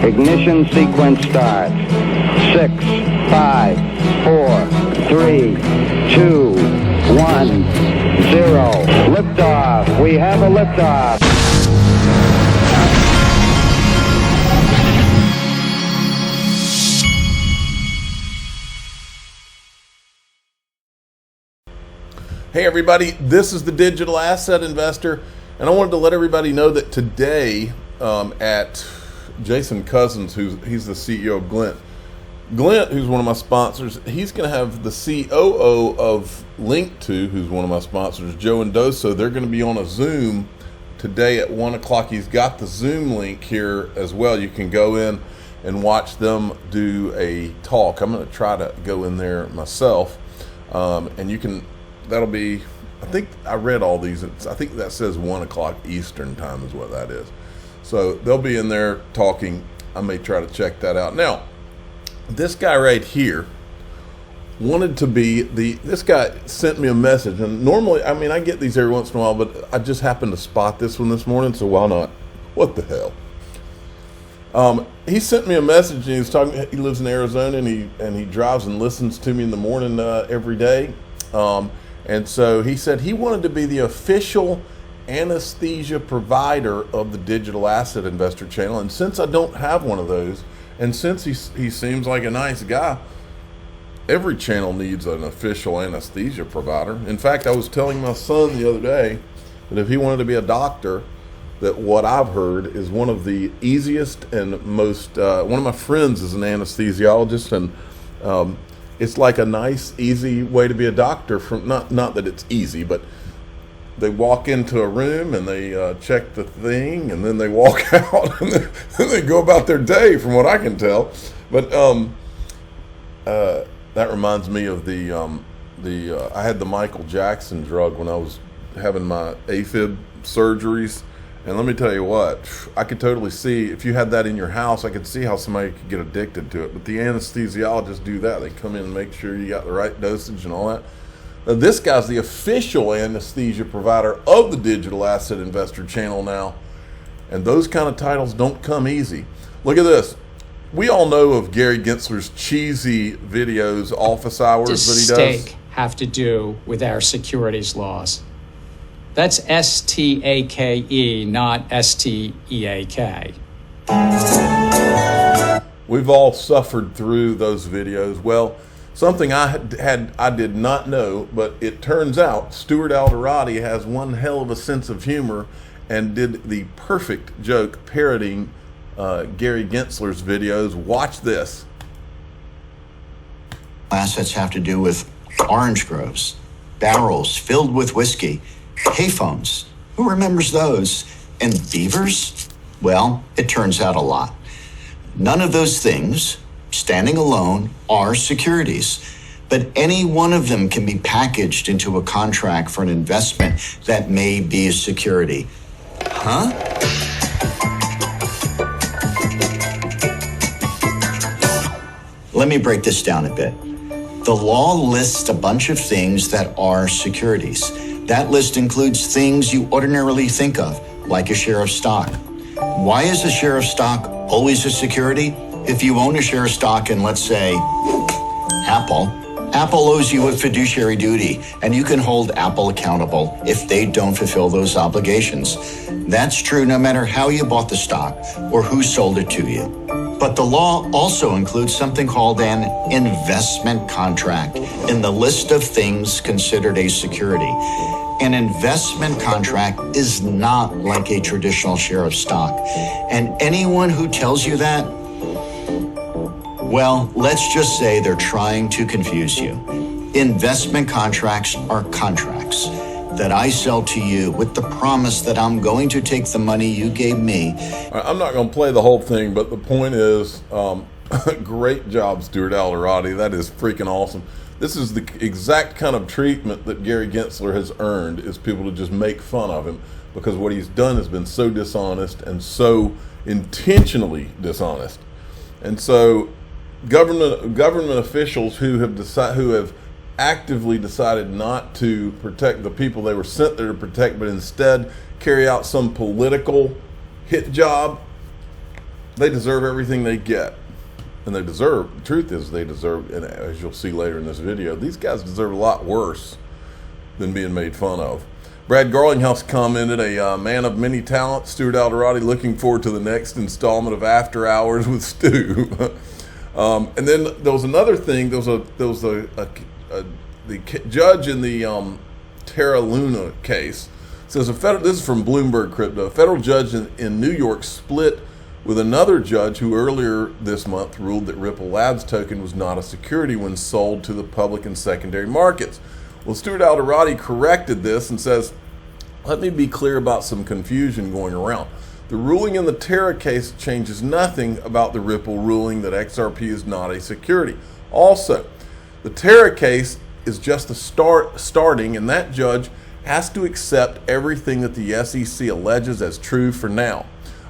Ignition sequence starts. 6, 5, 4, 3, 2, 1, 0. Liftoff. We have a liftoff. Hey everybody, this is the Digital Asset Investor, and I wanted to let everybody know that today at Jason Cousins, he's the CEO of Glint, who's one of my sponsors, he's going to have the COO of Link2, who's one of my sponsors, Joe Endoso. They're going to be on a Zoom today at 1 o'clock. He's got the Zoom link here as well. You can go in and watch them do a talk. I'm going to try to go in there myself, and you can... That'll be, I think I read all these. I think that says 1 o'clock Eastern time is what that is. So they'll be in there talking. I may try to check that out. Now, this guy right here wanted to be this guy sent me a message. And normally, I mean, I get these every once in a while, but I just happened to spot this one this morning. So why not? What the hell? He sent me a message and he was talking, he lives in Arizona and he drives and listens to me in the morning every day. And so he said he wanted to be the official anesthesia provider of the Digital Asset Investor channel. And since I don't have one of those, and since he seems like a nice guy, every channel needs an official anesthesia provider. In fact, I was telling my son the other day that if he wanted to be a doctor, that what I've heard is one of the easiest and most, one of my friends is an anesthesiologist, and it's like a nice, easy way to be a doctor. From not that it's easy, but they walk into a room and they check the thing, and then they walk out, and then they go about their day, from what I can tell. But that reminds me of I had the Michael Jackson drug when I was having my AFib surgeries. And let me tell you what, I could totally see, if you had that in your house, I could see how somebody could get addicted to it. But the anesthesiologists do that. They come in and make sure you got the right dosage and all that. Now, this guy's the official anesthesia provider of the Digital Asset Investor channel now. And those kind of titles don't come easy. Look at this. We all know of Gary Gensler's cheesy videos, office hours that he does. Stake have to do with our securities laws. That's S-T-A-K-E, not S-T-E-A-K. We've all suffered through those videos. Well, something I did not know, but it turns out Stuart Alderati has one hell of a sense of humor and did the perfect joke parodying Gary Gensler's videos. Watch this. Assets have to do with orange groves, barrels filled with whiskey, payphones. Who remembers those? And beavers? Well, it turns out a lot. None of those things, standing alone, are securities. But any one of them can be packaged into a contract for an investment that may be a security. Huh? Let me break this down a bit. The law lists a bunch of things that are securities. That list includes things you ordinarily think of, like a share of stock. Why is a share of stock always a security? If you own a share of stock in, let's say, Apple owes you a fiduciary duty, and you can hold Apple accountable if they don't fulfill those obligations. That's true no matter how you bought the stock or who sold it to you. But the law also includes something called an investment contract in the list of things considered a security. An investment contract is not like a traditional share of stock. And anyone who tells you that, well, let's just say they're trying to confuse you. Investment contracts are contracts that I sell to you with the promise that I'm going to take the money you gave me. I'm not going to play the whole thing, but the point is, great job, Stuart Alderati. That is freaking awesome. This is the exact kind of treatment that Gary Gensler has earned, is people to just make fun of him, because what he's done has been so dishonest and so intentionally dishonest. And so government officials who have actively decided not to protect the people they were sent there to protect, but instead carry out some political hit job, they deserve everything they get. And they deserve, the truth is they deserve, and as you'll see later in this video, these guys deserve a lot worse than being made fun of. Brad Garlinghouse commented, a man of many talents, Stuart Alderati, looking forward to the next installment of After Hours with Stu. And then there was another thing, the judge in the Terra Luna case says this is from Bloomberg Crypto, a federal judge in New York split with another judge who earlier this month ruled that Ripple Labs token was not a security when sold to the public and secondary markets. Well, Stuart Alderati corrected this and says, let me be clear about some confusion going around. The ruling in the Terra case changes nothing about the Ripple ruling that XRP is not a security. Also, the Terra case is just the starting, and that judge has to accept everything that the SEC alleges as true for now.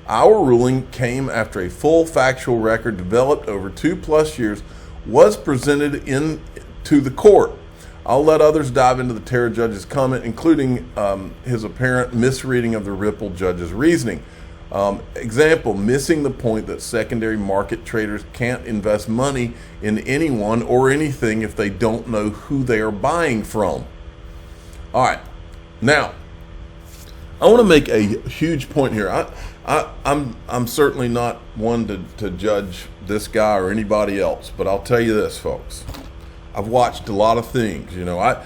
Our ruling came after a full factual record developed over 2+ years was presented to the court. I'll let others dive into the Terra judge's comment, including his apparent misreading of the Ripple judge's reasoning. Example, missing the point that secondary market traders can't invest money in anyone or anything if they don't know who they are buying from. All right, now I want to make a huge point here. I'm certainly not one to judge this guy or anybody else, but I'll tell you this, folks. I've watched a lot of things. You know, I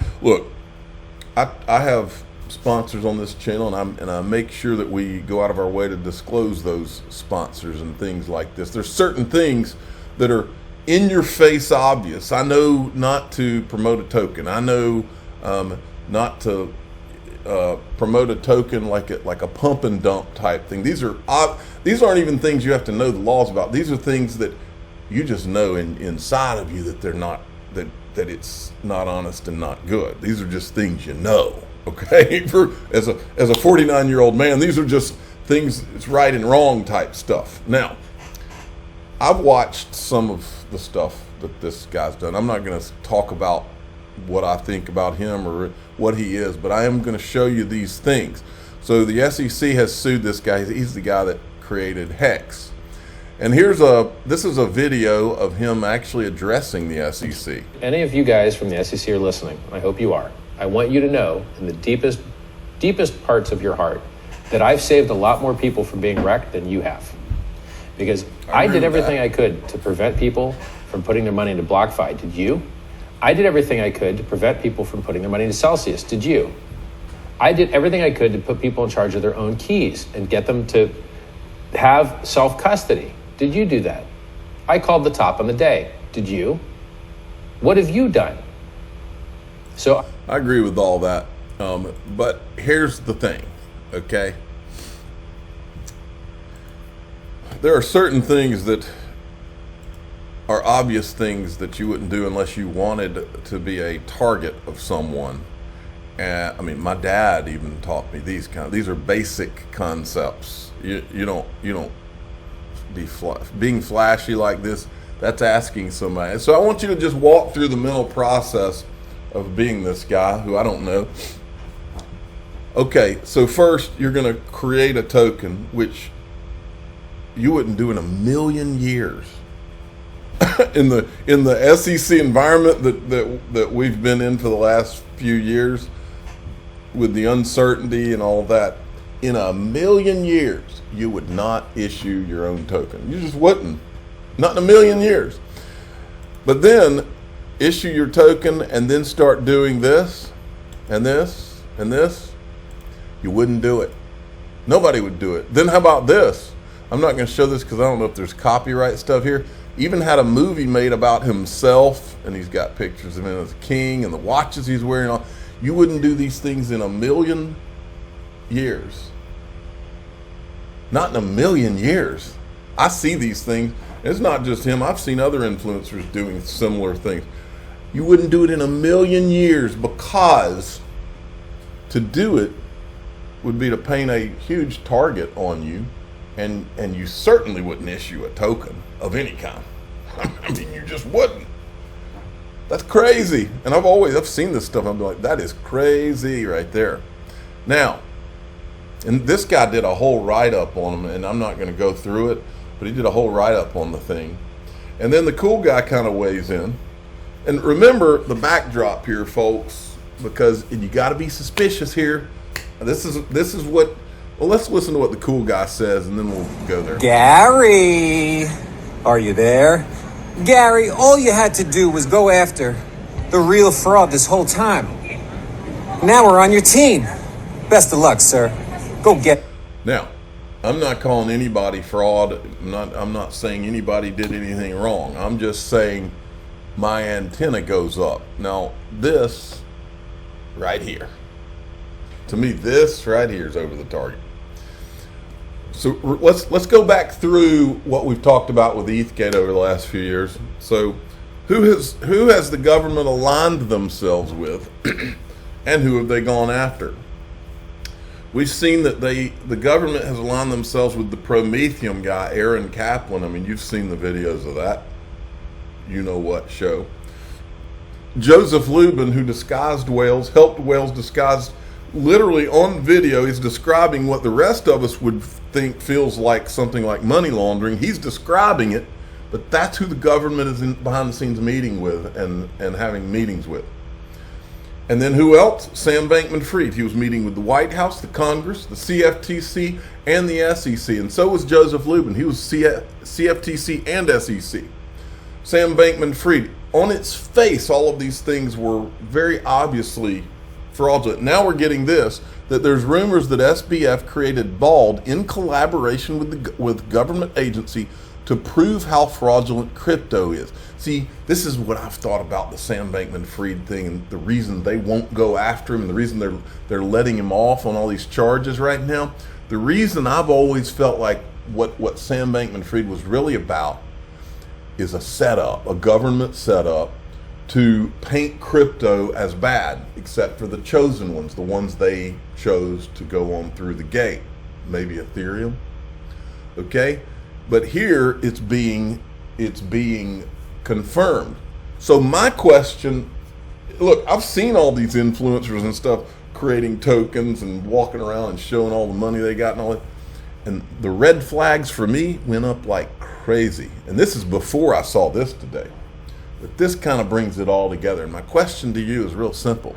have sponsors on this channel, and I make sure that we go out of our way to disclose those sponsors and things like this. There's certain things that are in your face obvious. I know not to promote a token. I know not to promote a token like a pump and dump type thing. These aren't even things you have to know the laws about. These are things that you just know inside of you that they're not, that it's not honest and not good. These are just things you know. Okay, as a 49-year-old man, these are just things, it's right and wrong type stuff. Now, I've watched some of the stuff that this guy's done. I'm not going to talk about what I think about him or what he is, but I am going to show you these things. So the SEC has sued this guy. He's the guy that created Hex. And this is a video of him actually addressing the SEC. Any of you guys from the SEC are listening, I hope you are. I want you to know in the deepest parts of your heart that I've saved a lot more people from being wrecked than you have. Because I did everything I could to prevent people from putting their money into BlockFi. Did you? I did everything I could to prevent people from putting their money into Celsius. Did you? I did everything I could to put people in charge of their own keys and get them to have self-custody. Did you do that? I called the top on the day. Did you? What have you done? So I agree with all that, but here's the thing, okay? There are certain things that are obvious things that you wouldn't do unless you wanted to be a target of someone. I mean, my dad even taught me these are basic concepts. You don't being flashy like this. That's asking somebody. So I want you to just walk through the mental process of being this guy who I don't know. Okay, so first you're going to create a token which you wouldn't do in a million years. in the SEC environment that we've been in for the last few years, with the uncertainty and all that, in a million years you would not issue your own token. You just wouldn't. Not in a million years. But then issue your token and then start doing this and this and this. You wouldn't do it. Nobody would do it. Then how about this? I'm not going to show this because I don't know if there's copyright stuff here. Even had a movie made about himself, and he's got pictures of him as a king and the watches he's wearing on. You wouldn't do these things in a million years. Not in a million years. I see these things. It's not just him. I've seen other influencers doing similar things. You wouldn't do it in a million years, because to do it would be to paint a huge target on you, and you certainly wouldn't issue a token of any kind. I mean, you just wouldn't. That's crazy. And I've seen this stuff. I'm like, that is crazy right there. Now, and this guy did a whole write-up on him, and I'm not going to go through it, but he did a whole write-up on the thing. And then the cool guy kind of weighs in. And remember the backdrop here, folks, because you got to be suspicious here. This is what, well, let's listen to what the cool guy says, and then we'll go there. Gary, are you there? Gary, all you had to do was go after the real fraud this whole time. Now we're on your team. Best of luck, sir. Go get... Now, I'm not calling anybody fraud. I'm not saying anybody did anything wrong. I'm just saying my antenna goes up. Now, this right here, to me, this right here is over the target. So let's go back through what we've talked about with ETHgate over the last few years. So who has the government aligned themselves with, and who have they gone after? We've seen that the government has aligned themselves with the Prometheum guy, Aaron Kaplan. I mean, you've seen the videos of that. You know what show. Joseph Lubin, who disguised whales, helped whales disguised, literally on video, he's describing what the rest of us would think feels like something like money laundering. He's describing it, but that's who the government is behind the scenes meeting with and having meetings with. And then who else? Sam Bankman-Fried. He was meeting with the White House, the Congress, the CFTC, and the SEC. And so was Joseph Lubin. He was CFTC and SEC. Sam Bankman-Fried. On its face, all of these things were very obviously fraudulent. Now we're getting this, that there's rumors that SBF created BALD in collaboration with government agency to prove how fraudulent crypto is. See, this is what I've thought about the Sam Bankman-Fried thing, and the reason they won't go after him, and the reason they're letting him off on all these charges right now. The reason I've always felt like what Sam Bankman-Fried was really about is a setup, a government setup to paint crypto as bad, except for the chosen ones, the ones they chose to go on through the gate, maybe Ethereum. Okay, but here it's being confirmed. So my question, look, I've seen all these influencers and stuff creating tokens and walking around and showing all the money they got and all that. And the red flags for me went up like crazy. And this is before I saw this today. But this kind of brings it all together. And my question to you is real simple.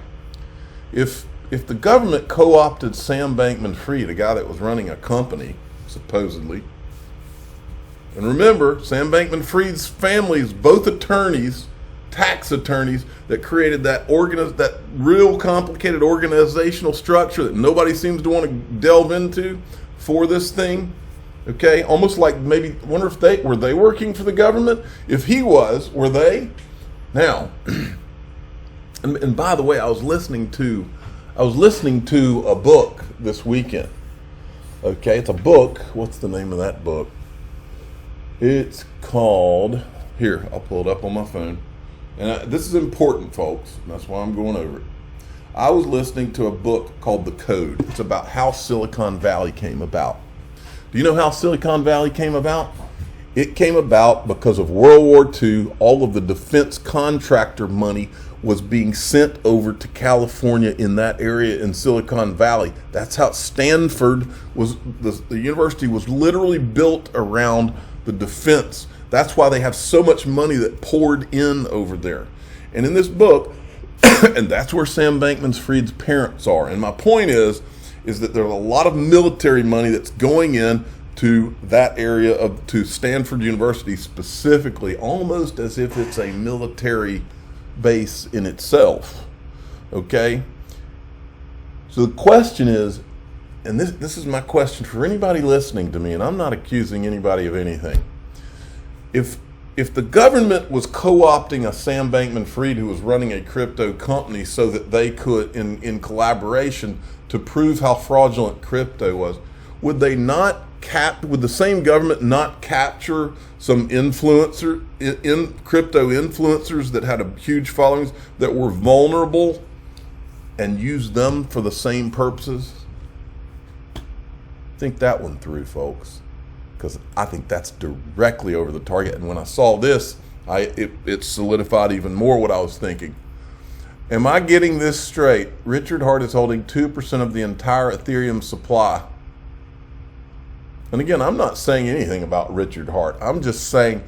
If the government co-opted Sam Bankman-Fried, a guy that was running a company, supposedly, and remember, Sam Bankman-Fried's family is both attorneys, tax attorneys, that created that real complicated organizational structure that nobody seems to want to delve into for this thing. Okay, almost like maybe, I wonder if were they working for the government? If he was, were they? Now, and by the way, I was listening to a book this weekend. Okay, it's a book. What's the name of that book? It's called, here, I'll pull it up on my phone. And this is important, folks. That's why I'm going over it. I was listening to a book called The Code. It's about how Silicon Valley came about. Do you know how Silicon Valley came about? It came about because of World War II. All of the defense contractor money was being sent over to California in that area in Silicon Valley. That's how Stanford was, the university was literally built around the defense. That's why they have so much money that poured in over there. And in this book, and that's where Sam Bankman-Fried's parents are. And my point is that there's a lot of military money that's going in to that area to Stanford University specifically, almost as if it's a military base in itself. Okay? So the question is, and this is my question for anybody listening to me, and I'm not accusing anybody of anything. If the government was co-opting a Sam Bankman-Fried who was running a crypto company so that they could, in collaboration, to prove how fraudulent crypto was, would the same government not capture some crypto influencers that had a huge followings that were vulnerable and use them for the same purposes? Think that one through, folks, because I think that's directly over the target. And when I saw this, it solidified even more what I was thinking. Am I getting this straight? Richard Hart is holding 2% of the entire Ethereum supply. And again, I'm not saying anything about Richard Hart. I'm just saying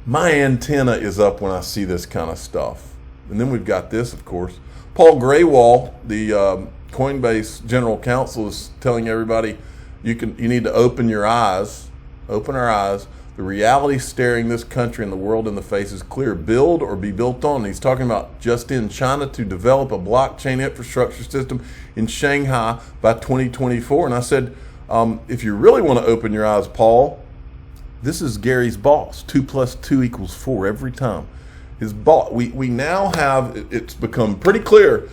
my antenna is up when I see this kind of stuff. And then we've got this, of course. Paul Graywall, the Coinbase general counsel, is telling everybody you need to open your eyes, open our eyes. The reality staring this country and the world in the face is clear. Build or be built on. He's talking about just in China to develop a blockchain infrastructure system in Shanghai by 2024. And I said, if you really want to open your eyes, Paul, this is Gary's boss. 2 + 2 = 4 every time. His boss. We now have, it's become pretty clear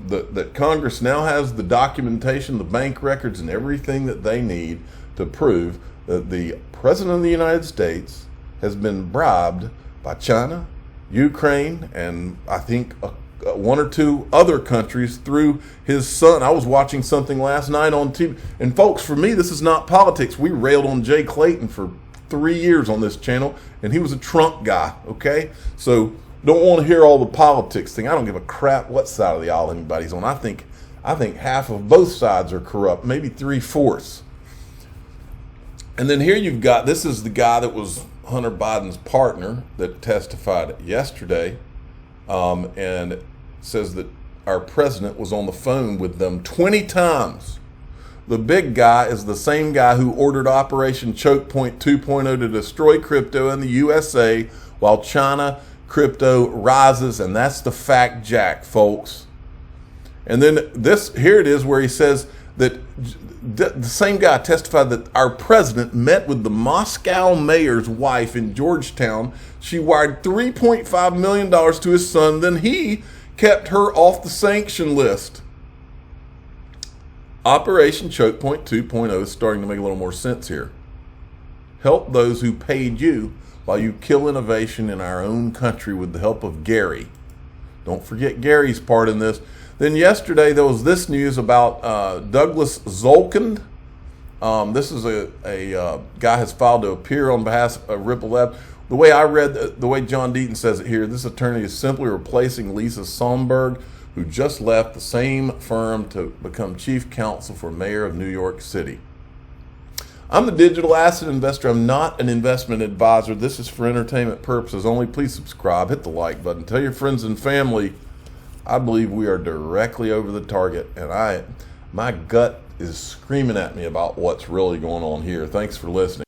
that Congress now has the documentation, the bank records, and everything that they need to prove that the President of the United States has been bribed by China, Ukraine, and I think one or two other countries through his son. I was watching something last night on TV. And folks, for me, this is not politics. We railed on Jay Clayton for 3 years on this channel, and he was a Trump guy, okay? So don't want to hear all the politics thing. I don't give a crap what side of the aisle anybody's on. I think half of both sides are corrupt, maybe 3/4. And then here you've got, this is the guy that was Hunter Biden's partner that testified yesterday, and says that our president was on the phone with them 20 times. The big guy is the same guy who ordered Operation Choke Point 2.0 to destroy crypto in the USA while China crypto rises, and that's the fact jack, folks. And then this, here it is where he says that the same guy testified that our president met with the Moscow mayor's wife in Georgetown. She wired $3.5 million to his son, then he kept her off the sanction list. Operation Choke Point 2.0 is starting to make a little more sense here. Help those who paid you while you kill innovation in our own country with the help of Gary. Don't forget Gary's part in this. Then yesterday there was this news about Douglas Zolkind. This is a guy has filed to appear on behalf of Ripple Lab. The way I read, the way John Deaton says it here, this attorney is simply replacing Lisa Somberg, who just left the same firm to become chief counsel for mayor of New York City. I'm the digital asset investor. I'm not an investment advisor. This is for entertainment purposes only. Please subscribe, hit the like button, tell your friends and family. I believe we are directly over the target, and my gut is screaming at me about what's really going on here. Thanks for listening.